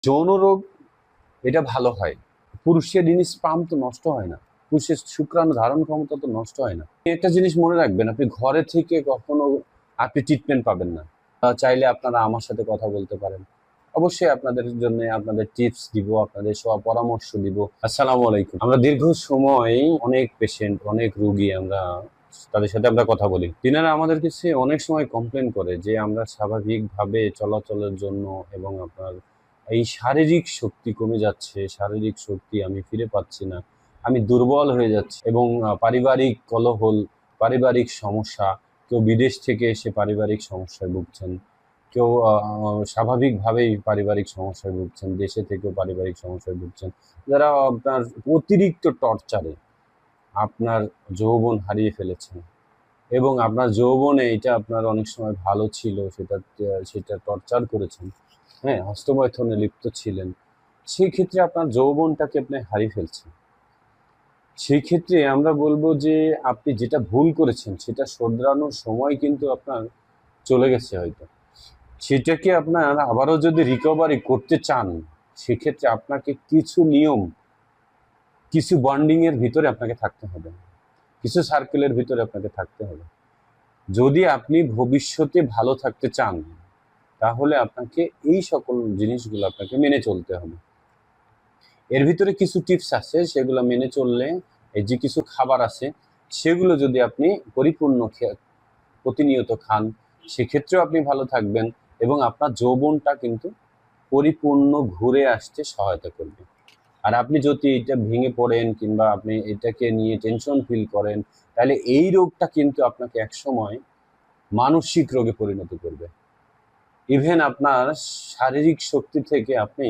যৌন রোগ এটা ভালো হয়। পুরুষের স্পাম তো নষ্ট হয় না, পুরুষের শুক্রাণু ধারণ ক্ষমতা তো নষ্ট হয় না। একটা জিনিস মনে রাখবেন, আপনি ঘরে থেকে কখনো আপনি ট্রিটমেন্ট পাবেন না। চাইলে আপনারা আমার সাথে কথা বলতে পারেন, অবশ্যই আপনাদের জন্য আপনাদের টিপস দিব, আপনাদের সব পরামর্শ দিব। আসসালামু আলাইকুম। আমরা দীর্ঘ সময় অনেক পেশেন্ট, অনেক রোগী আমরা তাদের সাথে আমরা কথা বলি। তিনারা আমাদের কাছে অনেক সময় কমপ্লেন করে যে আমরা স্বাভাবিকভাবে চলাচলের জন্য এবং আপনার এই শারীরিক শক্তি কমে যাচ্ছে, শারীরিক শক্তি আমি ফিরে পাচ্ছি না, আমি দুর্বল হয়ে যাচ্ছি এবং পারিবারিক কলহল, পারিবারিক সমস্যা, কেউ বিদেশ থেকে এসে পারিবারিক সমস্যায় ভুগছেন, কেউ স্বাভাবিকভাবেই পারিবারিক সমস্যায় ভুগছেন, দেশে থেকেও পারিবারিক সমস্যায় ভুগছেন, যারা আপনার অতিরিক্ত টর্চারে আপনার যৌবন হারিয়ে ফেলেছেন এবং আপনার যৌবনে এটা আপনার অনেক সময় ভালো ছিল, সেটা টর্চার করেছেন, হ্যাঁ, হস্তমৈথুনে লিপ্ত ছিলেন, সেই ক্ষেত্রে আপনার যৌবনটাকে আপনি হারিয়ে ফেলছেন। সেই ক্ষেত্রে আমরা বলবো যে আপনি যেটা ভুল করেছেন সেটা শোধরানোর সময় কিন্তু আপনার চলে গেছে হয়তো। সেটাকে আপনার আবারও যদি রিকভারি করতে চান, সেক্ষেত্রে আপনাকে কিছু নিয়ম, কিছু বন্ডিংয়ের ভিতরে আপনাকে থাকতে হবে, কিছু সার্কেলের ভিতরে আপনাকে থাকতে হবে। যদি আপনি ভবিষ্যতে ভালো থাকতে চান, তাহলে আপনাকে এই সকল জিনিসগুলো আপনাকে মেনে চলতে হবে। এর ভিতরে কিছু টিপস আছে, সেগুলো মেনে চললে, এই যে কিছু খাবার আছে সেগুলো যদি আপনি পরিপূর্ণ প্রতিনিয়ত খান, সেক্ষেত্রেও আপনি ভালো থাকবেন এবং আপনার যৌবনটা কিন্তু পরিপূর্ণ ঘুরে আসতে সহায়তা করবে। আর আপনি যদি এটা ভেঙে পড়েন কিংবা আপনি এটাকে নিয়ে টেনশন ফিল করেন, তাহলে এই রোগটা কিন্তু আপনাকে একসময় মানসিক রোগে পরিণত করবে। ইভেন আপনার শারীরিক শক্তি থেকে আপনি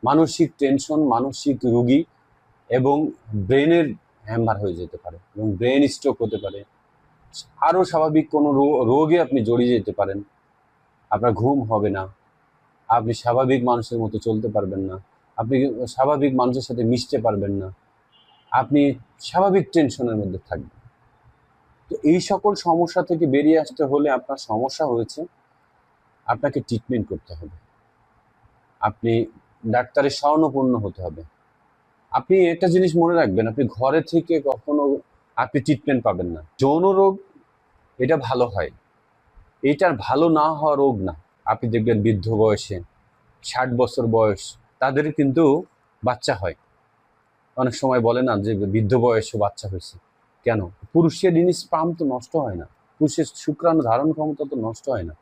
মানসিক টেনশন, মানসিক রোগী এবং ব্রেনের হ্যাম্বার হয়ে যেতে পারে এবং ব্রেন স্ট্রোক হতে পারে। আরও স্বাভাবিক কোনো রোগে আপনি জড়িয়ে যেতে পারেন। আপনার ঘুম হবে না, আপনি স্বাভাবিক মানুষের মতো চলতে পারবেন না, আপনি স্বাভাবিক মানুষের সাথে মিশতে পারবেন না, আপনি স্বাভাবিক টেনশনের মধ্যে থাকবেন। তো এই সকল সমস্যা থেকে বেরিয়ে আসতে হলে আপনার সমস্যা হয়েছে, আপনাকে ট্রিটমেন্ট করতে হবে, আপনি ডাক্তারের শরণাপন্ন হতে হবে। আপনি একটা জিনিস মনে রাখবেন, আপনি ঘরে থেকে কখনো আপনি ট্রিটমেন্ট পাবেন না। যৌন রোগ এটা ভালো হয়, এটার ভালো না হওয়া রোগ না। আপনি দেখবেন বৃদ্ধ বয়সে 60 বছর বয়স তাদের কিন্তু বাচ্চা হয়। অনেক সময় বলে না যে বৃদ্ধ বয়সে বাচ্চা হয়েছে, কেন? পুরুষের স্পাম তো নষ্ট হয় না, পুরুষের শুক্রাণু ধারণ ক্ষমতা তো নষ্ট হয় না।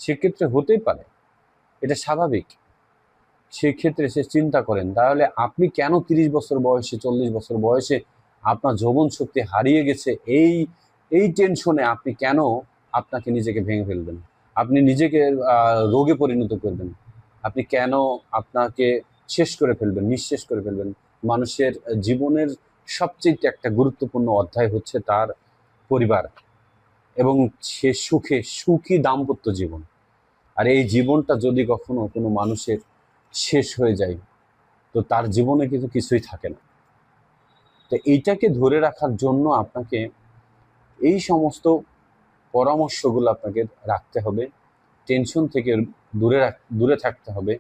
সেক্ষেত্রে হতেই পারে, এটা স্বাভাবিক। সেক্ষেত্রে সে চিন্তা করেন, তাহলে আপনি কেন 30 বছর বয়সে, 40 বছর বয়সে আপনার যৌবন শক্তি হারিয়ে গেছে, এই এই টেনশনে আপনি কেন আপনাকে নিজেকে ভেঙে ফেলবেন, আপনি নিজেকে রোগে পরিণত করবেন, আপনি কেন আপনাকে শেষ করে ফেলবেন, নিঃশেষ করে ফেলবেন? মানুষের জীবনের সবচেয়ে একটা গুরুত্বপূর্ণ অধ্যায় হচ্ছে তার পরিবার এবং সে সুখী দাম্পত্য জীবন। আর এই জীবনটা যদি কখনো কোনো মানুষের শেষ হয়ে যায়, তো তার জীবনে কিন্তু কিছুই থাকে না। তো এইটাকে ধরে রাখার জন্য আপনাকে এই সমস্ত পরামর্শগুলো আপনাকে রাখতে হবে, টেনশন থেকে দূরে থাকতে হবে,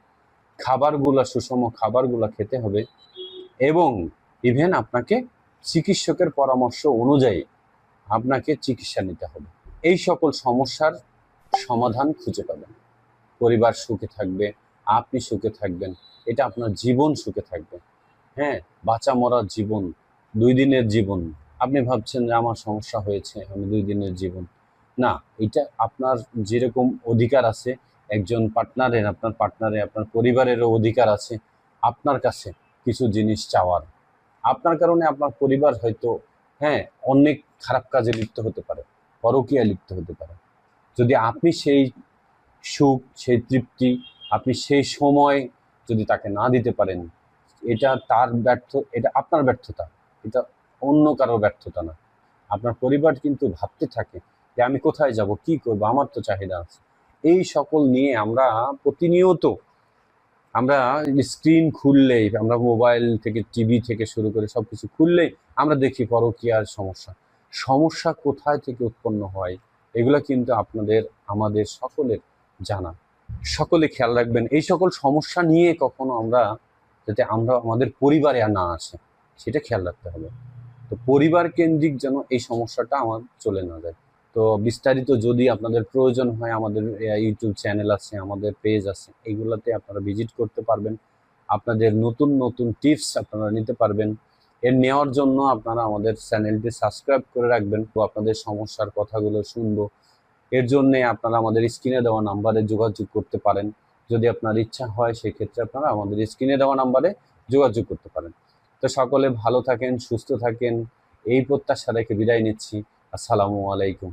খাবারগুলো, সুষম খাবারগুলো খেতে হবে এবং ইভেন আপনাকে চিকিৎসকের পরামর্শ অনুযায়ী আপনাকে চিকিৎসা নিতে হবে। এই সকল সমস্যার সমাধান খুঁজে পাবেন, পরিবার সুখে থাকবে, আপনি সুখে থাকবেন, এটা আপনার জীবন সুখে থাকবে। হ্যাঁ, বাঁচা মরার জীবন, 2 দিনের জীবন। আপনি ভাবছেন যে আমার সমস্যা হয়েছে, আমি 2 দিনের জীবন। না, এটা আপনার যেরকম অধিকার আছে একজন পার্টনারের, আপনার পরিবারেরও অধিকার আছে আপনার কাছে কিছু জিনিস চাওয়ার। আপনার কারণে আপনার পরিবার হয়তো, হ্যাঁ, অনেক খারাপ কাজে লিপ্ত হতে পারে, পরকীয়ায় লিপ্ত হতে পারে। যদি আপনি সেই সুখ, সেই তৃপ্তি, আপনি সেই সময় যদি তাকে না দিতে পারেন, এটা আপনার ব্যর্থতা, এটা অন্য কারোর ব্যর্থতা না। আপনার পরিবার কিন্তু ভাবতে থাকে যে আমি কোথায় যাব, কি করব, আমার তো চাহিদা আছে। এই সকল নিয়ে আমরা প্রতিনিয়ত আমরা স্ক্রিন খুললেই, আমরা মোবাইল থেকে, টিভি থেকে শুরু করে সবকিছু খুললেই আমরা দেখি পরকীয়ার সমস্যা। সমস্যা কোথায় থেকে উৎপন্ন হয় এগুলো কিন্তু আমাদের সকলের জানা। সকলে খেয়াল রাখবেন এই সকল সমস্যা নিয়ে কখনো আমরা যাতে আমরা আমাদের পরিবারে আর না আসে সেটা খেয়াল রাখতে হবে। তো পরিবার কেন্দ্রিক যেন এই সমস্যাটা আমার চলে না যায়। তো বিস্তারিত যদি আপনাদের প্রয়োজন হয় আমাদের ইউটিউব চ্যানেল আছে, আমাদের পেজ আছে, এইগুলাতে আপনারা ভিজিট করতে পারবেন। আপনাদের নতুন নতুন টিপস আপনারা নিতে পারবেন। এর নেওয়ার জন্য আপনারা আমাদের চ্যানেলটি সাবস্ক্রাইব করে রাখবেন। তো আপনাদের সমস্যার কথাগুলো শুনবো। এর জন্যে আপনারা আমাদের স্ক্রিনে দেওয়া নাম্বারে যোগাযোগ করতে পারেন। যদি আপনার ইচ্ছা হয় সেক্ষেত্রে আপনারা আমাদের স্ক্রিনে দেওয়া নাম্বারে যোগাযোগ করতে পারেন। তো সকলে ভালো থাকেন, সুস্থ থাকেন, এই প্রত্যাশা রেখে বিদায় নিচ্ছি। আসসালামু আলাইকুম।